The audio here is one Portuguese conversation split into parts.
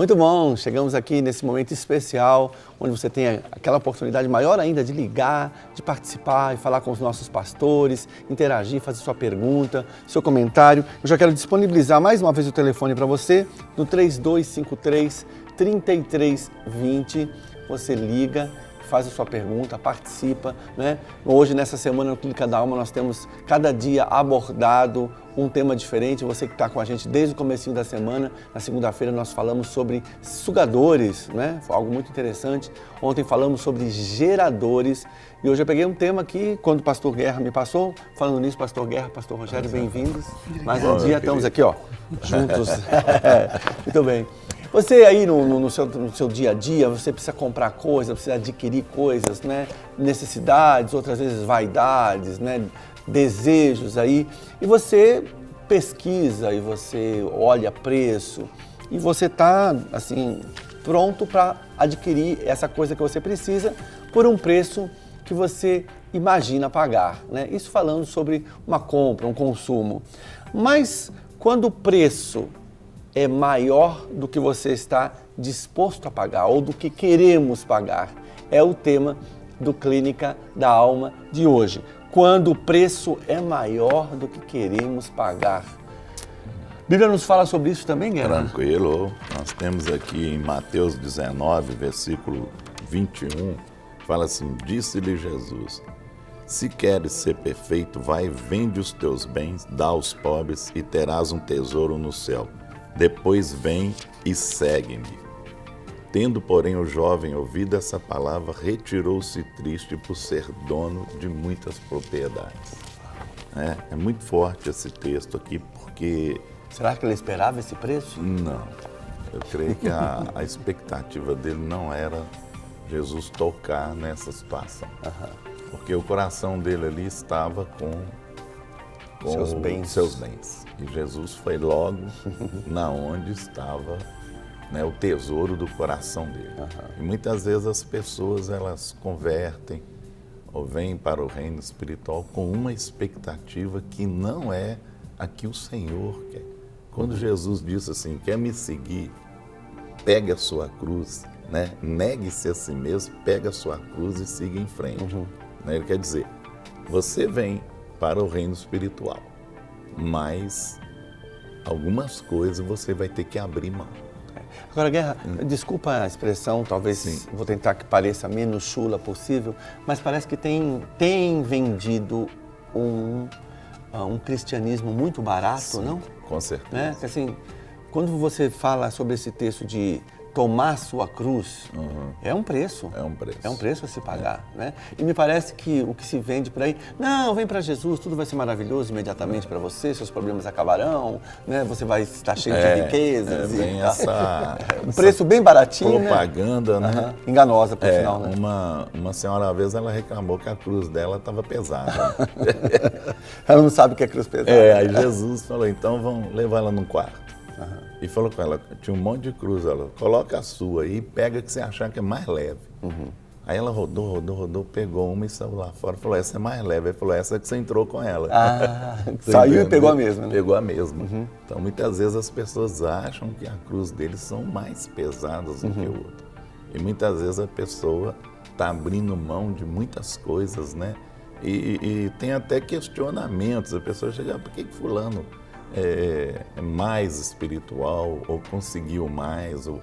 Muito bom, chegamos aqui nesse momento especial, onde você tem aquela oportunidade maior ainda de ligar, de participar e falar com os nossos pastores, interagir, fazer sua pergunta, seu comentário. Eu já quero disponibilizar mais uma vez o telefone para você, no 3253-3320, você liga, faz a sua pergunta, participa, né? Hoje, nessa semana no Clínica da Alma, nós temos cada dia abordado um tema diferente. Você que está com a gente desde o comecinho da semana, na segunda-feira nós falamos sobre sugadores, né? Foi algo muito interessante. Ontem falamos sobre geradores e hoje eu peguei um tema que, quando o pastor Guerra me passou, falando nisso, pastor Guerra, pastor Rogério, bem-vindos. Mais um dia, estamos aqui, ó, juntos. Muito bem. Você aí no seu dia a dia, você precisa comprar coisas, precisa adquirir coisas, né? Necessidades, outras vezes vaidades, né? Desejos aí. E você pesquisa e você olha preço e você está assim, pronto para adquirir essa coisa que você precisa por um preço que você imagina pagar, né? Isso falando sobre uma compra, um consumo. Mas quando o preço é maior do que você está disposto a pagar ou do que queremos pagar. É o tema do Clínica da Alma de hoje. Quando o preço é maior do que queremos pagar. A Bíblia nos fala sobre isso também, Guerra? Tranquilo. Nós temos aqui em Mateus 19, versículo 21, fala assim: disse-lhe Jesus, se queres ser perfeito, vai, vende os teus bens, dá aos pobres e terás um tesouro no céu. Depois vem e segue-me. Tendo, porém, o jovem ouvido essa palavra, retirou-se triste por ser dono de muitas propriedades. É muito forte esse texto aqui, porque... Será que ele esperava esse preço? Não. Eu creio que a expectativa dele não era Jesus tocar nessa situação. Porque o coração dele ali estava com seus bens. E Jesus foi logo na onde estava, né, o tesouro do coração dele. E muitas vezes as pessoas, elas convertem ou vêm para o reino espiritual com uma expectativa que não é a que o Senhor quer. Quando Jesus disse assim, quer me seguir, pegue a sua cruz, né? Negue-se a si mesmo, pega a sua cruz e siga em frente. Né? Ele quer dizer, você vem para o reino espiritual, mas algumas coisas você vai ter que abrir mão. Agora, Guerra, desculpa a expressão, talvez vou tentar que pareça menos chula possível, mas parece que tem vendido um cristianismo muito barato, Sim, não? Com certeza. Né? Assim, quando você fala sobre esse texto de tomar sua cruz, é um preço. É um preço. É um preço a se pagar, né? E me parece que o que se vende por aí, não, vem para Jesus, tudo vai ser maravilhoso imediatamente para você, seus problemas acabarão, né? Você vai estar cheio de riquezas. Bem um preço bem baratinho, propaganda, né? Enganosa, por sinal, né? Uma senhora, uma vez, ela reclamou que a cruz dela estava pesada. Ela não sabe o que é cruz pesada. Aí Jesus falou, então vamos levar ela num quarto. E falou com ela, tinha um monte de cruz, ela coloca a sua aí e pega que você achar que é mais leve. Aí ela rodou, pegou uma e saiu lá fora, falou, essa é mais leve. Aí falou, essa é que você entrou com ela. Saiu e pegou a mesma, né? Pegou a mesma. Então, muitas vezes as pessoas acham que a cruz deles são mais pesadas do que o outro. E muitas vezes a pessoa está abrindo mão de muitas coisas, né? E tem até questionamentos, a pessoa chega, por que fulano é mais espiritual, ou conseguiu mais, ou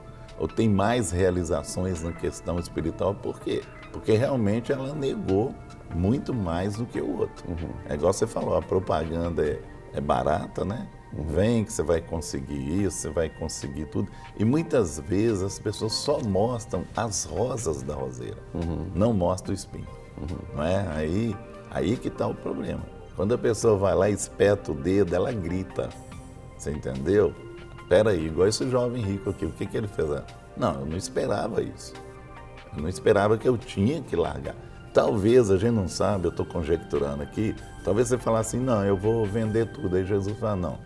tem mais realizações na questão espiritual? Por quê? Porque realmente ela negou muito mais do que o outro. É igual você falou, a propaganda é barata, né? Vem que você vai conseguir isso, você vai conseguir tudo. E muitas vezes as pessoas só mostram as rosas da roseira, não mostram o espinho. Não é? Aí que está o problema. Quando a pessoa vai lá e espeta o dedo, ela grita. Você entendeu? Peraí, igual esse jovem rico aqui, o que ele fez? Não, eu não esperava isso. Eu não esperava que eu tinha que largar. Talvez, a gente não sabe, eu estou conjecturando aqui, talvez você fale assim, não, eu vou vender tudo. Aí Jesus fala, não,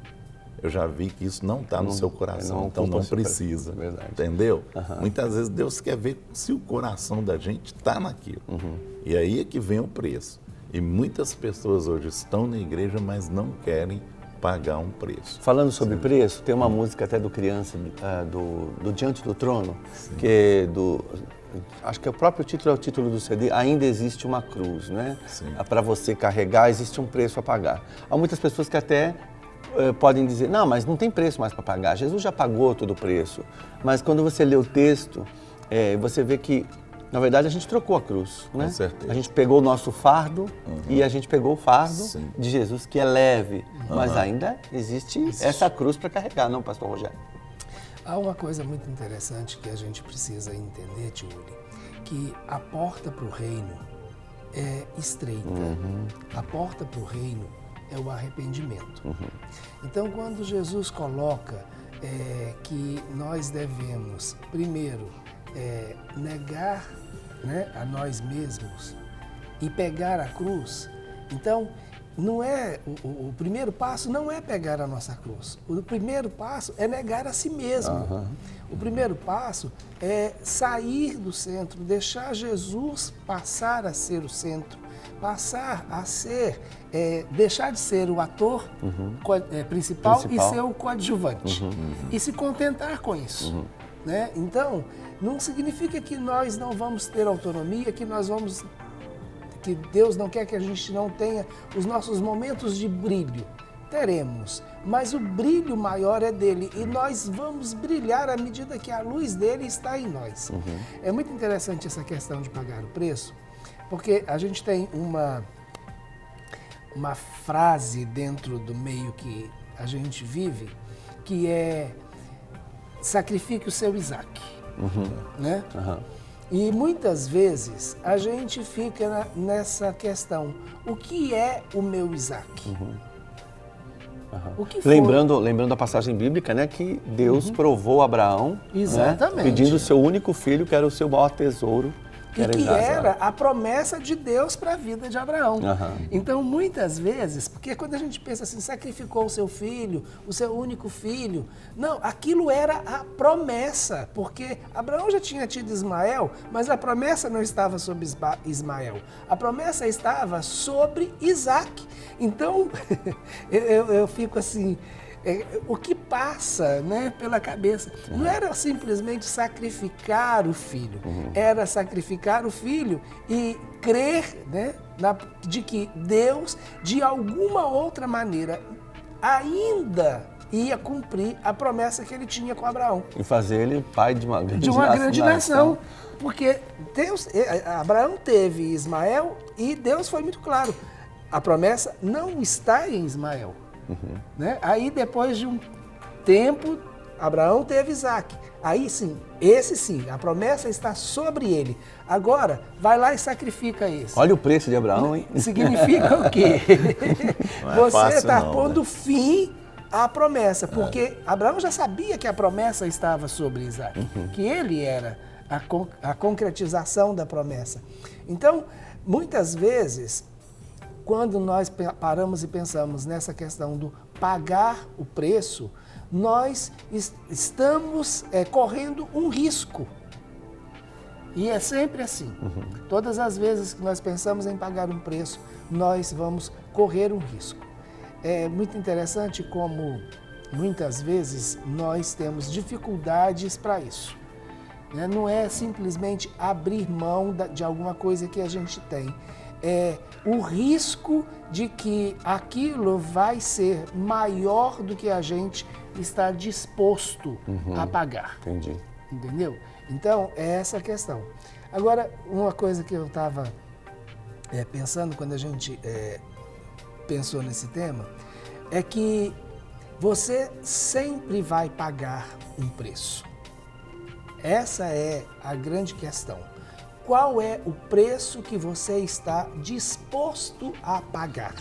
eu já vi que isso não está no seu coração, então não precisa. Entendeu? Muitas vezes Deus quer ver se o coração da gente está naquilo. E aí é que vem o preço. E muitas pessoas hoje estão na igreja, mas não querem pagar um preço. Falando sobre preço, tem uma música até do Criança, do Diante do Trono, que é acho que o próprio título é o título do CD, Ainda Existe uma Cruz, né? Para você carregar, existe um preço a pagar. Há muitas pessoas que até podem dizer, não, mas não tem preço mais para pagar, Jesus já pagou todo o preço. Mas quando você lê o texto, você vê que, na verdade, a gente trocou a cruz, né? Com certeza. A gente pegou o nosso fardo e a gente pegou o fardo de Jesus, que é leve, mas ainda existe essa cruz para carregar, não, pastor Rogério? Há uma coisa muito interessante que a gente precisa entender, tio Uli, que a porta para o reino é estreita. A porta para o reino é o arrependimento. Então, quando Jesus coloca que nós devemos, primeiro, negar, né, a nós mesmos e pegar a cruz, então, não é o primeiro passo não é pegar a nossa cruz. O primeiro passo é negar a si mesmo. O primeiro passo é sair do centro, deixar Jesus passar a ser o centro, passar a ser, deixar de ser o ator principal e ser o coadjuvante. E se contentar com isso. Né? Então, não significa que nós não vamos ter autonomia, que Deus não quer que a gente não tenha os nossos momentos de brilho. Teremos, mas o brilho maior é dele e nós vamos brilhar à medida que a luz dele está em nós. É muito interessante essa questão de pagar o preço, porque a gente tem uma frase dentro do meio que a gente vive, que é sacrifique o seu Isaac. Né? E muitas vezes a gente fica nessa questão, o que é o meu Isaac? O que foi? Lembrando a passagem bíblica, né, que Deus provou Abraão, exatamente, né, pedindo o seu único filho, que era o seu maior tesouro. E que era a promessa de Deus para a vida de Abraão. Então, muitas vezes, porque quando a gente pensa assim, sacrificou o seu filho, o seu único filho, não, aquilo era a promessa, porque Abraão já tinha tido Ismael, mas a promessa não estava sobre Ismael, a promessa estava sobre Isaac. Então, eu fico assim, o que passa, né, pela cabeça não era simplesmente sacrificar o filho, era sacrificar o filho e crer, né, de que Deus, de alguma outra maneira, ainda ia cumprir a promessa que ele tinha com Abraão. E fazer ele pai de uma grande nação. Porque Abraão teve Ismael e Deus foi muito claro, a promessa não está em Ismael. Né? Aí depois de um tempo, Abraão teve Isaac. Aí sim, esse sim, a promessa está sobre ele. Agora, vai lá e sacrifica esse. Olha o preço de Abraão, hein? Significa o quê? Você está pondo fim à promessa, porque Abraão já sabia que a promessa estava sobre Isaac, que ele era a concretização da promessa. Então, muitas vezes, quando nós paramos e pensamos nessa questão do pagar o preço, nós estamos correndo um risco. E é sempre assim. Todas as vezes que nós pensamos em pagar um preço, nós vamos correr um risco. É muito interessante como muitas vezes nós temos dificuldades para isso. Não é simplesmente abrir mão de alguma coisa que a gente tem. É o risco de que aquilo vai ser maior do que a gente está disposto a pagar. Entendi. Entendeu? Então, é essa a questão. Agora, uma coisa que eu estava pensando quando a gente pensou nesse tema, é que você sempre vai pagar um preço. Essa é a grande questão. Qual é o preço que você está disposto a pagar?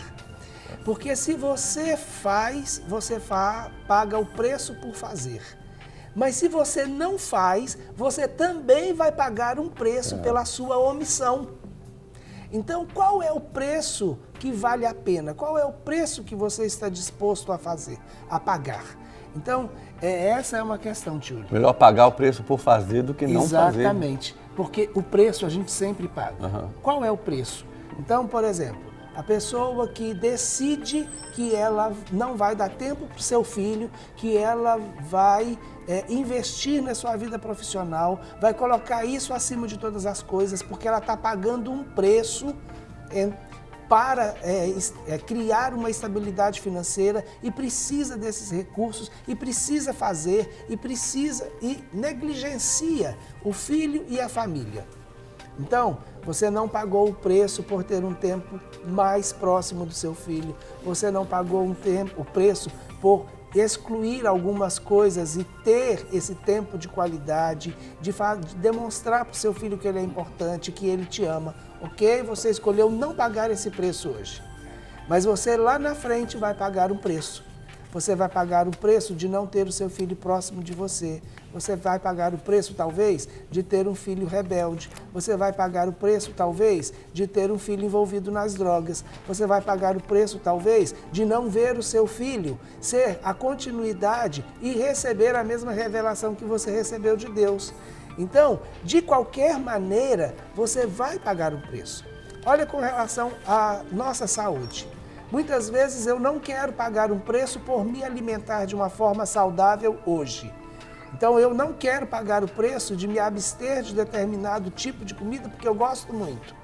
Porque se você paga o preço por fazer. Mas se você não faz, você também vai pagar um preço pela sua omissão. Então, qual é o preço que vale a pena? Qual é o preço que você está disposto a fazer, a pagar? Então, essa é uma questão, tio. Melhor pagar o preço por fazer do que não fazer. Exatamente, porque o preço a gente sempre paga. Qual é o preço? Então, por exemplo, A pessoa que decide que ela não vai dar tempo para o seu filho, que ela vai investir na sua vida profissional, vai colocar isso acima de todas as coisas, porque ela está pagando um preço para criar uma estabilidade financeira e precisa desses recursos e precisa fazer e negligencia o filho e a família. Então, você não pagou o preço por ter um tempo mais próximo do seu filho, você não pagou o preço por excluir algumas coisas e ter esse tempo de qualidade, de demonstrar para o seu filho que ele é importante, que ele te ama. Ok? Você escolheu não pagar esse preço hoje, mas você lá na frente vai pagar um preço. Você vai pagar o preço de não ter o seu filho próximo de você. Você vai pagar o preço, talvez, de ter um filho rebelde. Você vai pagar o preço, talvez, de ter um filho envolvido nas drogas. Você vai pagar o preço, talvez, de não ver o seu filho ser a continuidade e receber a mesma revelação que você recebeu de Deus. Então, de qualquer maneira, você vai pagar o preço. Olha com relação à nossa saúde. Muitas vezes eu não quero pagar um preço por me alimentar de uma forma saudável hoje. Então eu não quero pagar o preço de me abster de determinado tipo de comida porque eu gosto muito.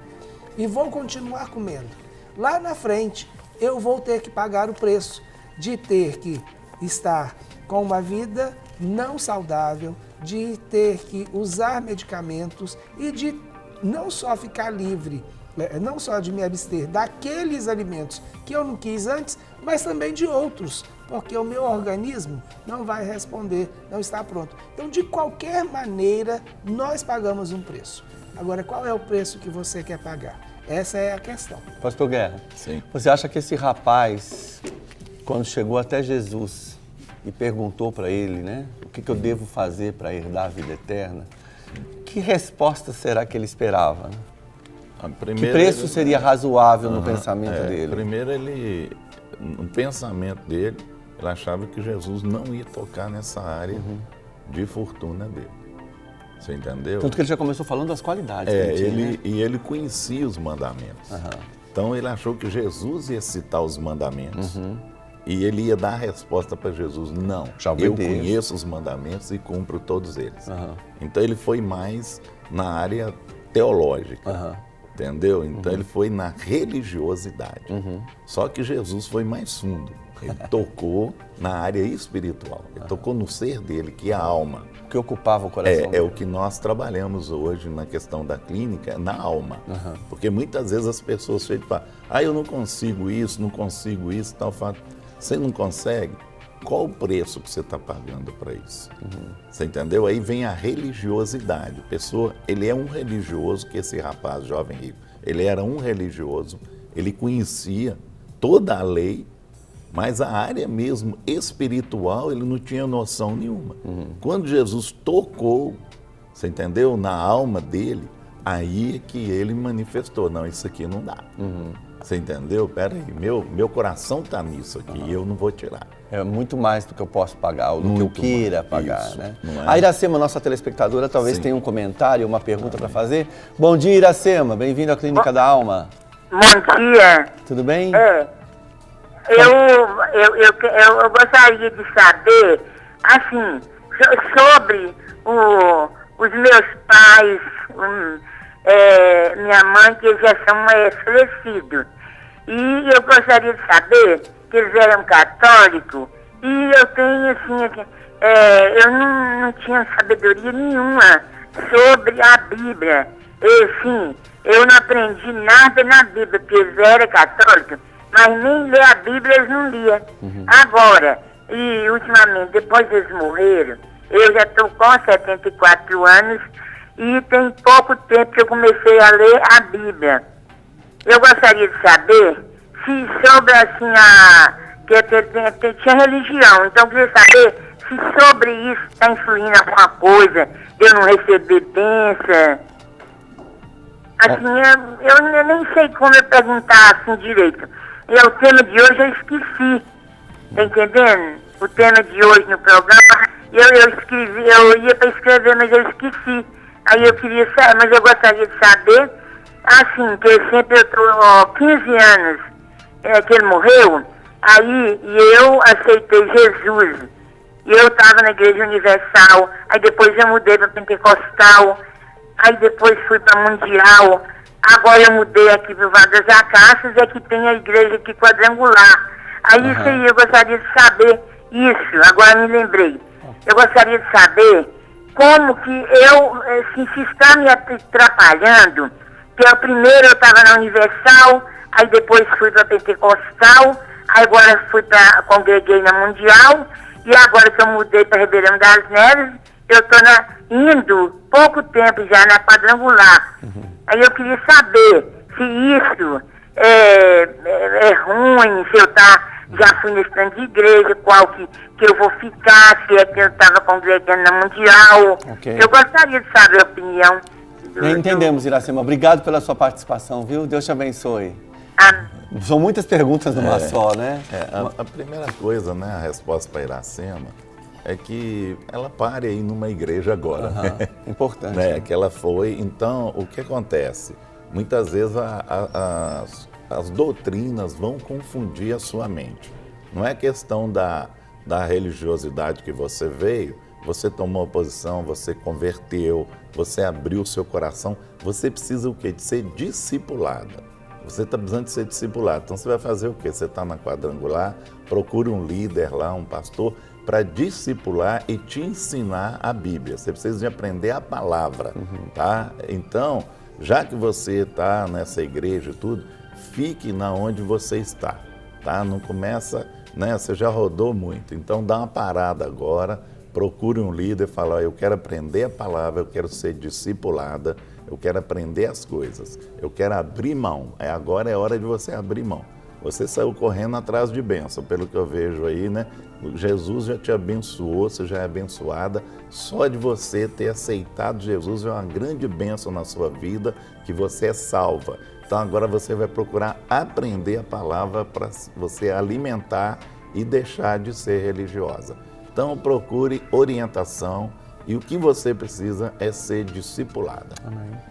E vou continuar comendo. Lá na frente eu vou ter que pagar o preço de ter que estar com uma vida não saudável, de ter que usar medicamentos e de não só ficar livre, não só de me abster daqueles alimentos que eu não quis antes, mas também de outros, porque o meu organismo não vai responder, não está pronto. Então, de qualquer maneira, nós pagamos um preço. Agora, qual é o preço que você quer pagar? Essa é a questão. Pastor Guerra, Sim. Você acha que esse rapaz, quando chegou até Jesus e perguntou para ele, né, o que eu devo fazer para herdar a vida eterna, que resposta será que ele esperava, né? Que preço seria razoável no pensamento dele? Primeiro, no pensamento dele, ele achava que Jesus não ia tocar nessa área de fortuna dele. Você entendeu? Tanto que ele já começou falando das qualidades que ele tinha, né? E ele conhecia os mandamentos. Então, ele achou que Jesus ia citar os mandamentos. E ele ia dar a resposta para Jesus: não, eu conheço os mandamentos e cumpro todos eles. Então, ele foi mais na área teológica. Entendeu? Então ele foi na religiosidade. Só que Jesus foi mais fundo. Ele tocou na área espiritual. Ele tocou no ser dele, que é a alma. O que ocupava o coração dele. É o que nós trabalhamos hoje na questão da clínica, na alma. Porque muitas vezes as pessoas chegam e falam: eu não consigo isso, tal fato. Você não consegue? Qual o preço que você está pagando para isso? Você entendeu? Aí vem a religiosidade. Ele é um religioso, que esse rapaz jovem rico, ele era um religioso, ele conhecia toda a lei, mas a área mesmo espiritual ele não tinha noção nenhuma. Quando Jesus tocou, você entendeu? Na alma dele, aí é que ele manifestou: não, isso aqui não dá. Você entendeu? Peraí, meu coração está nisso aqui e eu não vou tirar. É muito mais do que eu posso pagar, ou do que eu queira pagar, isso, né? não é? A Iracema, nossa telespectadora, talvez Sim. tenha um comentário, uma pergunta para fazer. Bom dia, Iracema. Bem-vindo à Clínica da Alma. Bom dia. Tudo bem? Eu gostaria de saber, assim, sobre os meus pais, minha mãe, que já são falecidos. E eu gostaria de saber que eles eram católicos, e eu tenho, assim, eu não tinha sabedoria nenhuma sobre a Bíblia. Assim, eu não aprendi nada na Bíblia, porque eles eram católicos, mas nem ler a Bíblia eles não liam. Agora, e ultimamente, depois eles morreram, eu já estou com 74 anos e tem pouco tempo que eu comecei a ler a Bíblia. Eu gostaria de saber se sobre, assim, tinha religião, então eu queria saber se sobre isso está influindo alguma coisa, eu não receber bênção. Assim, eu nem sei como eu perguntar assim direito. E o tema de hoje eu esqueci, tá entendendo? O tema de hoje no programa, eu ia para escrever, mas eu esqueci. Aí eu queria saber, mas eu gostaria de saber, assim, que sempre eu tô, 15 anos que ele morreu, aí eu aceitei Jesus. E eu estava na Igreja Universal, aí depois eu mudei para Pentecostal, aí depois fui para Mundial, agora eu mudei aqui para o Vale das Acácias, é que tem a igreja aqui quadrangular. Aí isso aí eu gostaria de saber isso, agora me lembrei. Eu gostaria de saber como que eu, se está me atrapalhando, que primeiro eu estava na Universal, aí depois fui para Pentecostal, aí agora congreguei na Mundial, e agora que eu mudei para Ribeirão das Neves, eu estou indo pouco tempo já na quadrangular. Aí eu queria saber se isso é ruim, se eu já fui nesse tanto de igreja, qual que eu vou ficar, se é que eu estava congregando na Mundial. Okay. Eu gostaria de saber a opinião. Entendemos, Iracema. Obrigado pela sua participação, viu? Deus te abençoe. São muitas perguntas numa só, né? A primeira coisa, né, a resposta para Iracema é que ela pare aí numa igreja agora. Importante. Né? Que ela foi. Então, o que acontece? Muitas vezes as doutrinas vão confundir a sua mente. Não é questão da religiosidade que você veio, você tomou posição, você converteu, você abriu o seu coração. Você precisa o quê? De ser discipulada. Você está precisando de ser discipulado. Então você vai fazer o quê? Você está na quadrangular, procure um líder lá, um pastor, para discipular e te ensinar a Bíblia. Você precisa de aprender a palavra, tá? Então, já que você está nessa igreja e tudo, fique na onde você está, tá? Não começa, né? Você já rodou muito, então dá uma parada agora, procure um líder e fala, eu quero aprender a palavra, eu quero ser discipulada, eu quero aprender as coisas, eu quero abrir mão. Agora é hora de você abrir mão. Você saiu correndo atrás de bênção, pelo que eu vejo aí, né? Jesus já te abençoou, você já é abençoada. Só de você ter aceitado Jesus é uma grande bênção na sua vida, que você é salva. Então agora você vai procurar aprender a palavra para você alimentar e deixar de ser religiosa. Então procure orientação. E o que você precisa é ser discipulada.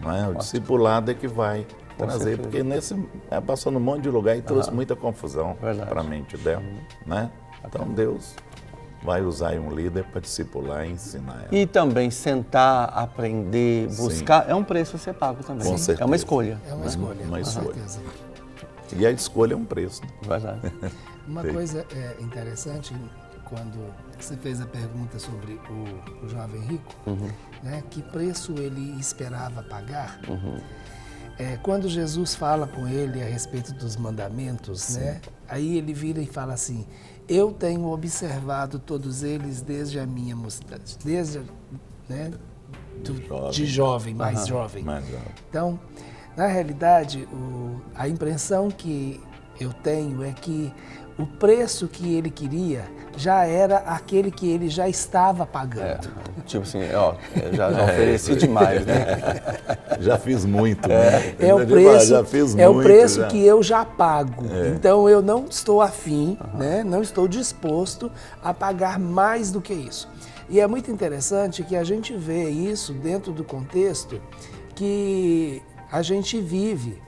Não é? O discipulado é que vai trazer, porque passou num monte de lugar e trouxe muita confusão para a mente dela. Né? Então Deus vai usar aí um líder para discipular e ensinar ela. E também sentar, aprender, buscar, é um preço a ser pago também. Com certeza. É uma escolha. É uma escolha, uma com escolha. certeza. E a escolha é um preço. Né? Verdade. Uma coisa interessante, quando você fez a pergunta sobre o jovem rico, né, que preço ele esperava pagar, quando Jesus fala com ele a respeito dos mandamentos, né, aí ele vira e fala assim, eu tenho observado todos eles desde a minha mocidade, desde, né, de jovem, mais jovem. Então, na realidade, a impressão que eu tenho é que o preço que ele queria já era aquele que ele já estava pagando. Tipo assim, ó, eu já ofereci demais, né? Já fiz muito, né? É o preço que eu já pago. Então eu não estou afim, né? Não estou disposto a pagar mais do que isso. E é muito interessante que a gente vê isso dentro do contexto que a gente vive.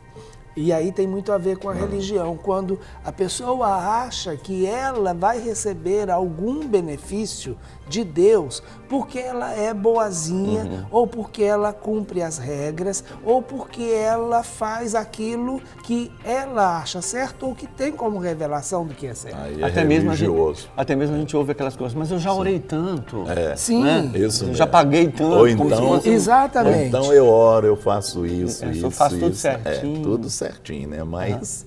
E aí tem muito a ver com a religião, quando a pessoa acha que ela vai receber algum benefício de Deus porque ela é boazinha, ou porque ela cumpre as regras, ou porque ela faz aquilo que ela acha certo ou que tem como revelação do que é certo. Aí é religioso. Até mesmo a gente ouve aquelas coisas, mas eu já orei tanto. Sim. Né? Isso eu já paguei tanto. Ou então, exatamente. Ou então eu oro, eu faço isso, isso, eu faço tudo isso. certinho. Tudo certinho, né? Mas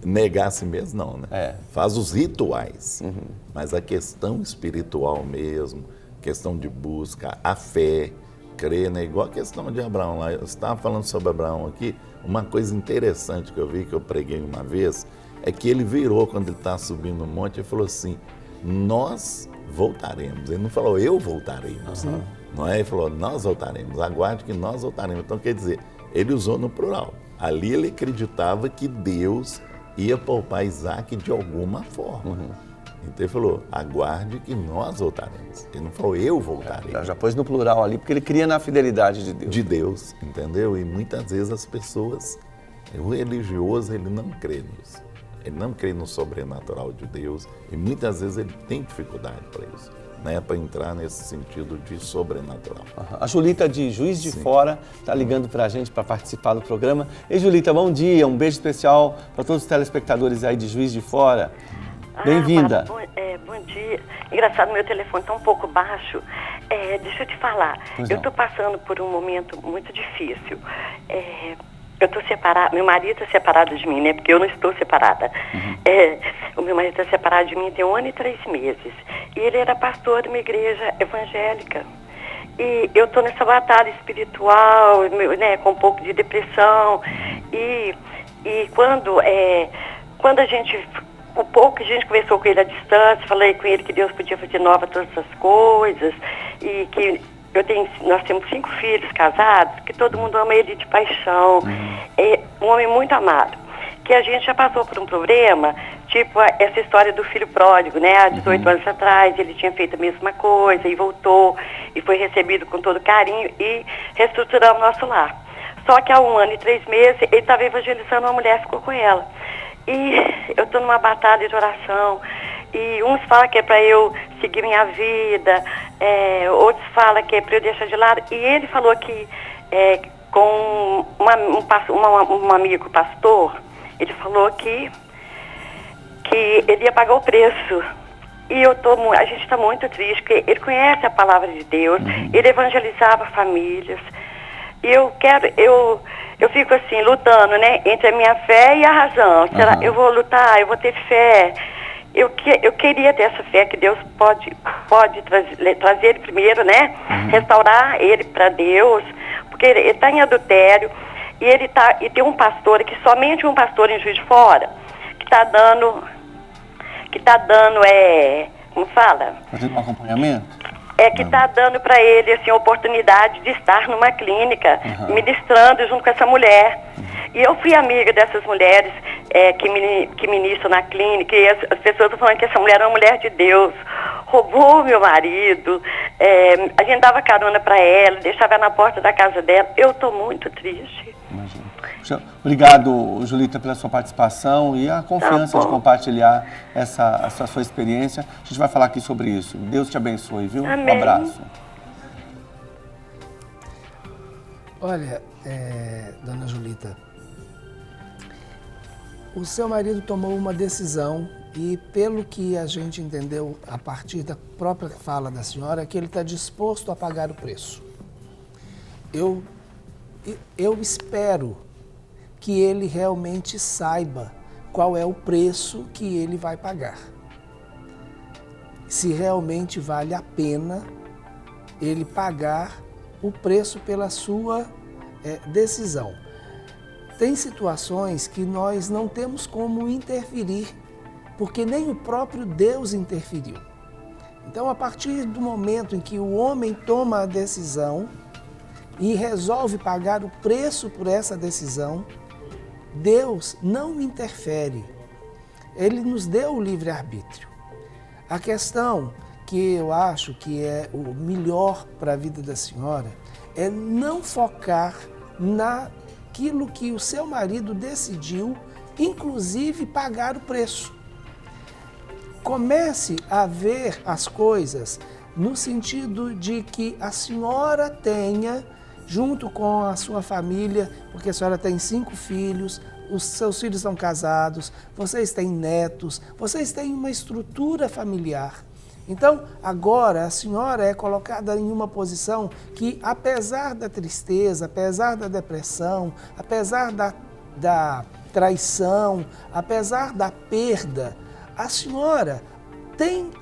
negar a si mesmo não, né? Faz os rituais, mas a questão espiritual mesmo, questão de busca, a fé, crer, né? Igual a questão de Abraão lá. Eu estava falando sobre Abraão aqui, uma coisa interessante que eu vi, que eu preguei uma vez, é que ele virou quando ele estava subindo no monte e falou assim, nós voltaremos. Ele não falou, eu voltarei, não é? Ele falou, nós voltaremos, aguarde que nós voltaremos. Então, quer dizer, ele usou no plural. Ali ele acreditava que Deus ia poupar Isaac de alguma forma. Então ele falou, aguarde que nós voltaremos. Ele não falou, eu voltarei. Já pôs no plural ali, porque ele cria na fidelidade de Deus. De Deus, entendeu? E muitas vezes as pessoas, o religioso, ele não crê nisso. Ele não crê no sobrenatural de Deus e muitas vezes ele tem dificuldade para isso, né? Para entrar nesse sentido de sobrenatural. A Julita de Juiz de Fora está ligando para a gente para participar do programa. Ei, Julita, bom dia, um beijo especial para todos os telespectadores aí de Juiz de Fora. Bem-vinda. Bom dia. Engraçado, meu telefone está um pouco baixo. Deixa eu te falar, eu estou passando por um momento muito difícil. Eu estou separada, meu marido está separado de mim, né? Porque eu não estou separada. O meu marido está separado de mim tem 1 ano e 3 meses. E ele era pastor de uma igreja evangélica. E eu estou nessa batalha espiritual, né? Com um pouco de depressão. E quando a gente... O pouco que a gente conversou com ele à distância, falei com ele que Deus podia fazer nova todas as coisas e que nós temos 5 filhos casados, que todo mundo ama ele de paixão. É um homem muito amado. Que a gente já passou por um problema, tipo essa história do filho pródigo, né? Há 18 anos atrás, ele tinha feito a mesma coisa e voltou e foi recebido com todo carinho e reestruturamos nosso lar. Só que há 1 ano e 3 meses, ele estava evangelizando uma mulher, ficou com ela. E eu estou numa batalha de oração, e uns falam que é para eu seguir minha vida, outros falam que é para eu deixar de lado. E ele falou que com um amigo pastor, ele falou que ele ia pagar o preço. E a gente está muito triste, porque ele conhece a palavra de Deus, ele evangelizava famílias. E eu fico assim, lutando, né, entre a minha fé e a razão. Será eu vou lutar, eu vou ter fé. Eu queria ter essa fé que Deus pode trazer ele primeiro, né, restaurar ele para Deus, porque ele está em adultério e tem um pastor, que somente um pastor em Juiz de Fora, que está dando, como fala? Fazendo um acompanhamento? Que está dando para ele assim, a oportunidade de estar numa clínica, ministrando junto com essa mulher. E eu fui amiga dessas mulheres que ministram na clínica, e as pessoas estão falando que essa mulher é uma mulher de Deus, roubou meu marido, a gente dava carona para ela, deixava ela na porta da casa dela. Eu estou muito triste. Imagina. Obrigado, Julita, pela sua participação e a confiança de compartilhar essa sua experiência. A gente vai falar aqui sobre isso. Deus te abençoe, viu? Amém. Um abraço. Olha, dona Julita, o seu marido tomou uma decisão e, pelo que a gente entendeu a partir da própria fala da senhora, que ele está disposto a pagar o preço. Eu espero que ele realmente saiba qual é o preço que ele vai pagar. Se realmente vale a pena ele pagar o preço pela sua decisão. Tem situações que nós não temos como interferir, porque nem o próprio Deus interferiu. Então, a partir do momento em que o homem toma a decisão e resolve pagar o preço por essa decisão, Deus não interfere. Ele nos deu o livre-arbítrio. A questão que eu acho que é o melhor para a vida da senhora é não focar naquilo que o seu marido decidiu, inclusive pagar o preço. Comece a ver as coisas no sentido de que a senhora tenha, junto com a sua família, porque a senhora tem 5 filhos, os seus filhos estão casados, vocês têm netos, vocês têm uma estrutura familiar. Então, agora a senhora é colocada em uma posição que, apesar da tristeza, apesar da depressão, apesar da traição, apesar da perda, a senhora tem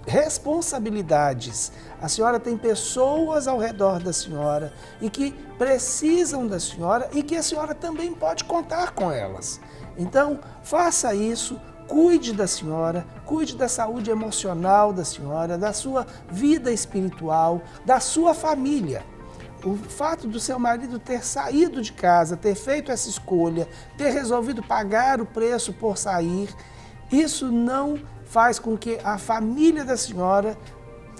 responsabilidades. A senhora tem pessoas ao redor da senhora e que precisam da senhora e que a senhora também pode contar com elas. Então, faça isso, cuide da senhora, cuide da saúde emocional da senhora, da sua vida espiritual, da sua família. O fato do seu marido ter saído de casa, ter feito essa escolha, ter resolvido pagar o preço por sair, isso não faz com que a família da senhora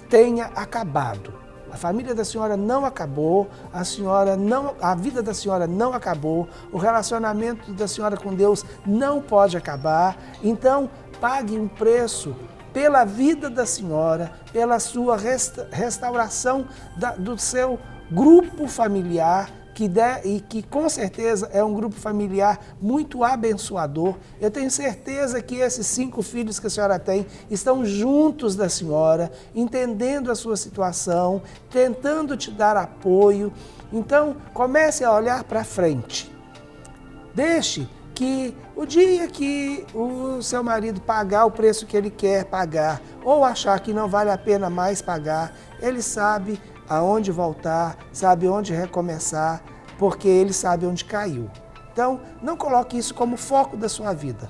tenha acabado. A família da senhora não acabou, a vida da senhora não acabou, o relacionamento da senhora com Deus não pode acabar. Então, pague um preço pela vida da senhora, pela sua restauração do seu grupo familiar, que com certeza é um grupo familiar muito abençoador. Eu tenho certeza que esses 5 filhos que a senhora tem estão juntos da senhora, entendendo a sua situação, tentando te dar apoio. Então, comece a olhar para frente. Deixe que o dia que o seu marido pagar o preço que ele quer pagar, ou achar que não vale a pena mais pagar, ele sabe aonde voltar, sabe onde recomeçar, porque ele sabe onde caiu. Então, não coloque isso como foco da sua vida.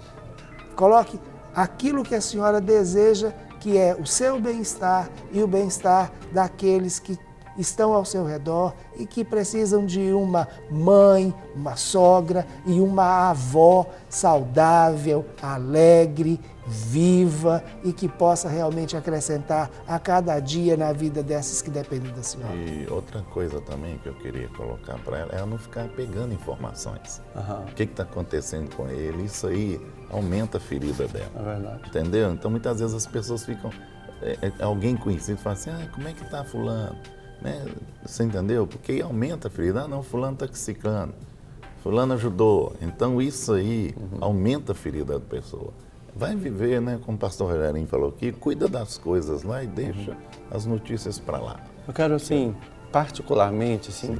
Coloque aquilo que a senhora deseja, que é o seu bem-estar e o bem-estar daqueles que estão ao seu redor e que precisam de uma mãe, uma sogra e uma avó saudável, alegre, viva e que possa realmente acrescentar a cada dia na vida desses que dependem da senhora. E outra coisa também que eu queria colocar para ela é não ficar pegando informações. O que está acontecendo com ele? Isso aí aumenta a ferida dela. É verdade. Entendeu? Então muitas vezes as pessoas ficam... alguém conhecido fala assim, como é que está fulano? Né? Você entendeu? Porque aumenta a ferida. Ah, não, fulano está ciclano. Fulano ajudou. Então isso aí aumenta a ferida da pessoa. Vai viver, né, como o pastor Rogerinho falou aqui, cuida das coisas lá e deixa as notícias para lá. Eu quero, assim, particularmente, assim,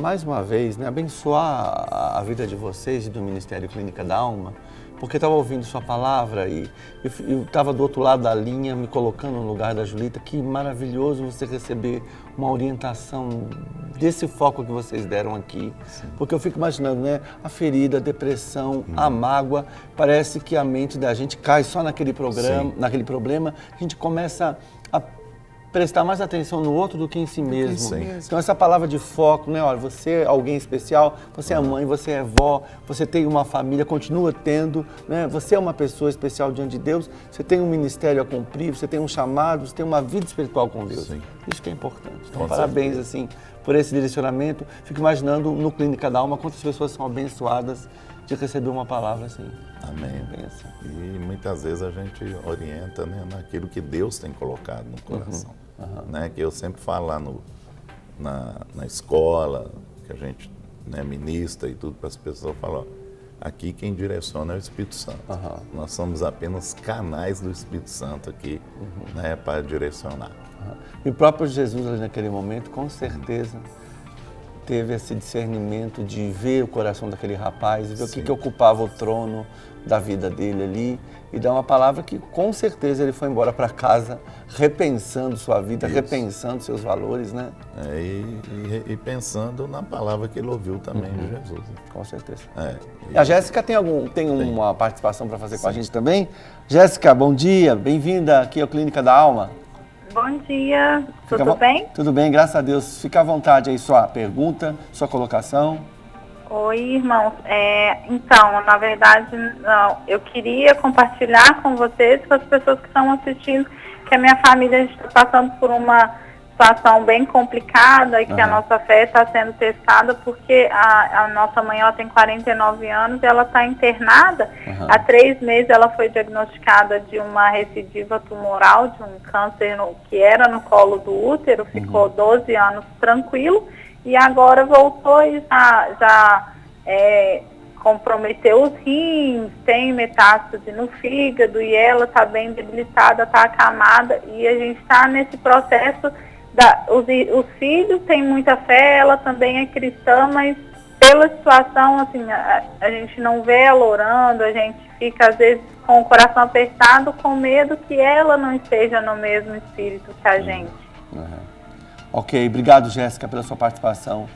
mais uma vez, né, abençoar a vida de vocês e do Ministério Clínica da Alma, porque estava ouvindo sua palavra e eu estava do outro lado da linha, me colocando no lugar da Julita. Que maravilhoso você receber uma orientação desse foco que vocês deram aqui. Sim. Porque eu fico imaginando, né, a ferida, a depressão, a mágoa, parece que a mente da gente cai só naquele problema, a gente começa a prestar mais atenção no outro do que em si mesmo. Então essa palavra de foco, né? Olha, você é alguém especial, você é mãe, você é vó, você tem uma família, continua tendo, né? Você é uma pessoa especial diante de Deus, você tem um ministério a cumprir, você tem um chamado, você tem uma vida espiritual com Deus. Sim. Isso que é importante. Então, parabéns, assim, por esse direcionamento. Fico imaginando no Clínica da Alma quantas pessoas são abençoadas de receber uma palavra assim. Amém. Assim. E muitas vezes a gente orienta, né, naquilo que Deus tem colocado no coração. Né, que eu sempre falo lá na escola, que a gente, né, ministra e tudo para as pessoas, falam, aqui quem direciona é o Espírito Santo. Nós somos apenas canais do Espírito Santo aqui, né, para direcionar. E o próprio Jesus, ali naquele momento, com certeza, teve esse discernimento de ver o coração daquele rapaz, ver o que ocupava o trono da vida dele ali e dar uma palavra que com certeza ele foi embora para casa repensando sua vida, repensando seus valores, né? E pensando na palavra que ele ouviu também de Jesus. Com certeza. E a Jéssica tem uma participação para fazer com a gente também? Jéssica, bom dia, bem-vinda aqui ao Clínica da Alma. Bom dia, tudo bem? Tudo bem, graças a Deus. Fica à vontade aí, sua pergunta, sua colocação. Oi, irmãos. Então, na verdade, eu queria compartilhar com vocês, com as pessoas que estão assistindo, que a minha família está passando por uma situação bem complicada e que a nossa fé está sendo testada porque a nossa mãe, ela tem 49 anos e ela está internada. Há 3 meses ela foi diagnosticada de uma recidiva tumoral, de um câncer que era no colo do útero, ficou 12 anos tranquilo e agora voltou e já comprometeu os rins, tem metástase no fígado e ela está bem debilitada, está acamada e a gente está nesse processo. Os filhos têm muita fé, ela também é cristã, mas pela situação, assim, a gente não vê ela orando, a gente fica às vezes com o coração apertado, com medo que ela não esteja no mesmo espírito que a gente. Ok, obrigado, Jéssica, pela sua participação.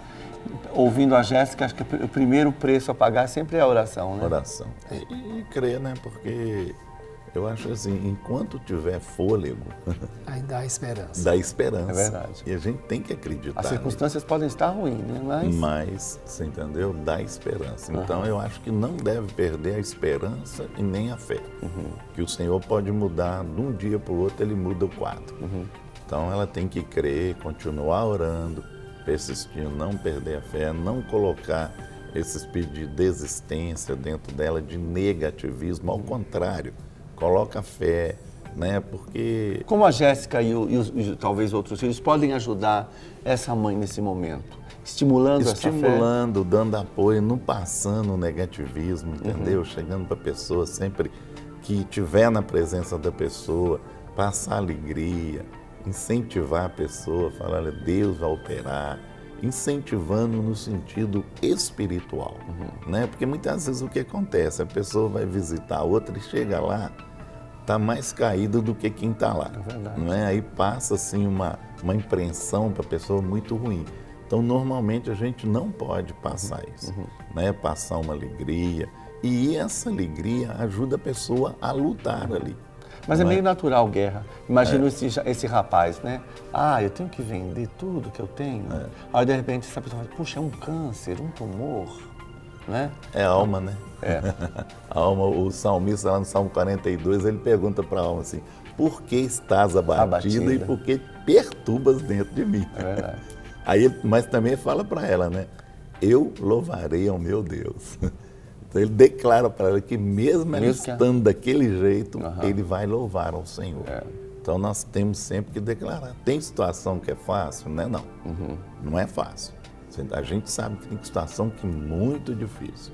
Ouvindo a Jéssica, acho que o primeiro preço a pagar sempre é a oração, né? Oração. E crer, né? Porque Eu acho assim, enquanto tiver fôlego, Ainda há esperança. dá esperança. É verdade. E a gente tem que acreditar. As circunstâncias podem estar ruins, né? Mas, você entendeu? Dá esperança. Então, eu acho que não deve perder a esperança e nem a fé. Que o Senhor pode mudar de um dia para o outro, Ele muda o quadro. Então, ela tem que crer, continuar orando, persistindo, não perder a fé, não colocar esse espírito de desistência dentro dela, de negativismo. Ao contrário, coloca fé, né? Porque Como a Jéssica e talvez outros filhos podem ajudar essa mãe nesse momento? Estimulando essa fé? dando apoio, não passando o negativismo, entendeu? Chegando para a pessoa sempre que estiver na presença da pessoa, passar alegria, incentivar a pessoa, falar, olha, Deus vai operar, incentivando no sentido espiritual, né? Porque muitas vezes o que acontece, a pessoa vai visitar outra e chega lá, está mais caído do que quem está lá, não é? Aí passa assim uma impressão para a pessoa muito ruim. Então, normalmente, a gente não pode passar isso, né? Passar uma alegria. E essa alegria ajuda a pessoa a lutar ali. Mas é meio natural, Guerra. Imagina esse rapaz, né? Ah, eu tenho que vender tudo que eu tenho. Aí, de repente, essa pessoa fala, puxa, é um câncer, um tumor, né? É a alma, né? A alma, o salmista lá no Salmo 42, ele pergunta para a alma assim, por que estás abatida e por que perturbas dentro de mim? É verdade. Aí, mas também fala para ela, né? Eu louvarei ao meu Deus. Então ele declara para ela que mesmo ela estando daquele jeito, ele vai louvar ao Senhor. Então nós temos sempre que declarar. Tem situação que é fácil? Não é não. Não é fácil. A gente sabe que tem situação que é muito difícil.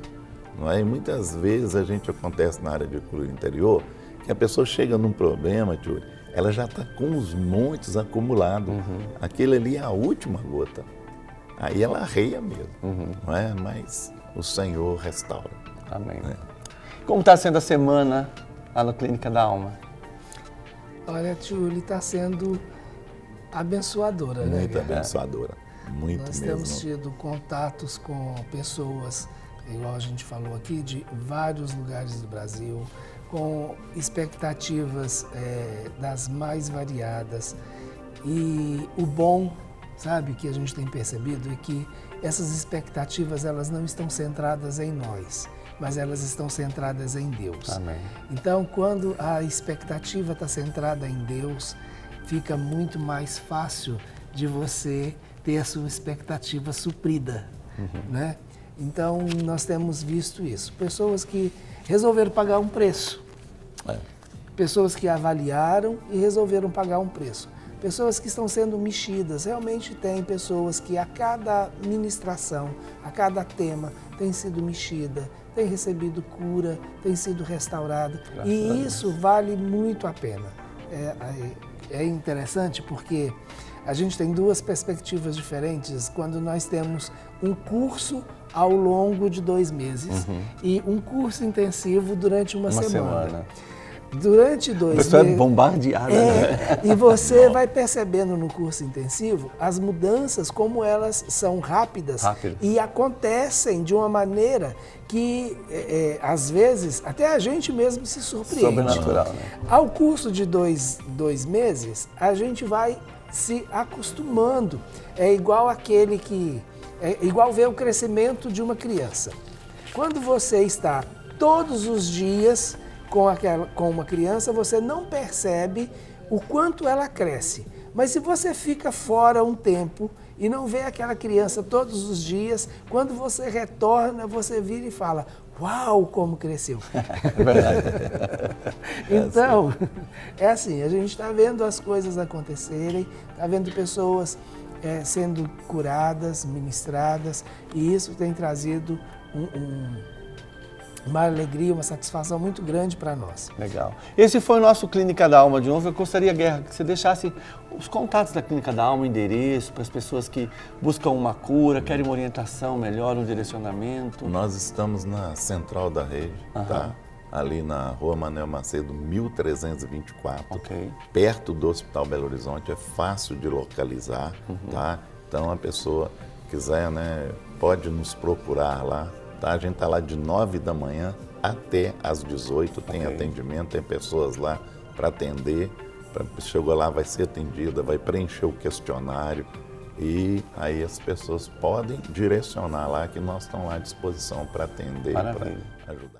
Não é? E muitas vezes a gente acontece na área de cura interior que a pessoa chega num problema, tio, ela já está com os montes acumulados. Aquele ali é a última gota. Aí ela arreia mesmo, não é? Mas o Senhor restaura. Amém. Como está sendo a semana lá na Clínica da Alma? Olha, Tchuli, está sendo abençoadora, né? Muito abençoadora. Muito Nós mesmo. temos tido contatos com pessoas, igual a gente falou aqui, de vários lugares do Brasil, com expectativas das mais variadas. E o bom, sabe, que a gente tem percebido é que essas expectativas, elas não estão centradas em nós, mas elas estão centradas em Deus. Amém. Então, quando a expectativa está centrada em Deus, fica muito mais fácil de você ter a sua expectativa suprida, né? Então, nós temos visto isso. Pessoas que resolveram pagar um preço. Pessoas que avaliaram e resolveram pagar um preço. Pessoas que estão sendo mexidas. Realmente tem pessoas que a cada ministração, a cada tema, tem sido mexida, tem recebido cura, tem sido restaurada. E isso vale muito a pena. É interessante porque a gente tem duas perspectivas diferentes quando nós temos um curso ao longo de 2 meses e um curso intensivo durante uma semana. Durante 2 meses. A pessoa é bombardeada. Né? E você vai percebendo no curso intensivo as mudanças, como elas são rápidas. E acontecem de uma maneira que, às vezes, até a gente mesmo se surpreende. Sobrenatural, né? Ao curso de 2 meses, a gente vai se acostumando. É igual aquele que... É igual ver o crescimento de uma criança. Quando você está todos os dias com uma criança, você não percebe o quanto ela cresce. Mas se você fica fora um tempo e não vê aquela criança todos os dias, quando você retorna, você vira e fala, uau, como cresceu. É verdade. Então, é assim, a gente está vendo as coisas acontecerem, está vendo pessoas sendo curadas, ministradas, e isso tem trazido uma alegria, uma satisfação muito grande para nós. Legal. Esse foi o nosso Clínica da Alma de novo. Eu gostaria, Guerra, que você deixasse os contatos da Clínica da Alma, o endereço, para as pessoas que buscam uma cura, querem uma orientação melhor, um direcionamento. Nós estamos na central da rede, tá? Ali na Rua Manuel Macedo, 1324, perto do Hospital Belo Horizonte, é fácil de localizar, tá? Então, a pessoa quiser, né, pode nos procurar lá, tá? A gente está lá de 9 da manhã até às 18, tem atendimento, tem pessoas lá para atender. Chegou lá, vai ser atendida, vai preencher o questionário e aí as pessoas podem direcionar lá que nós estamos lá à disposição para atender e para ajudar.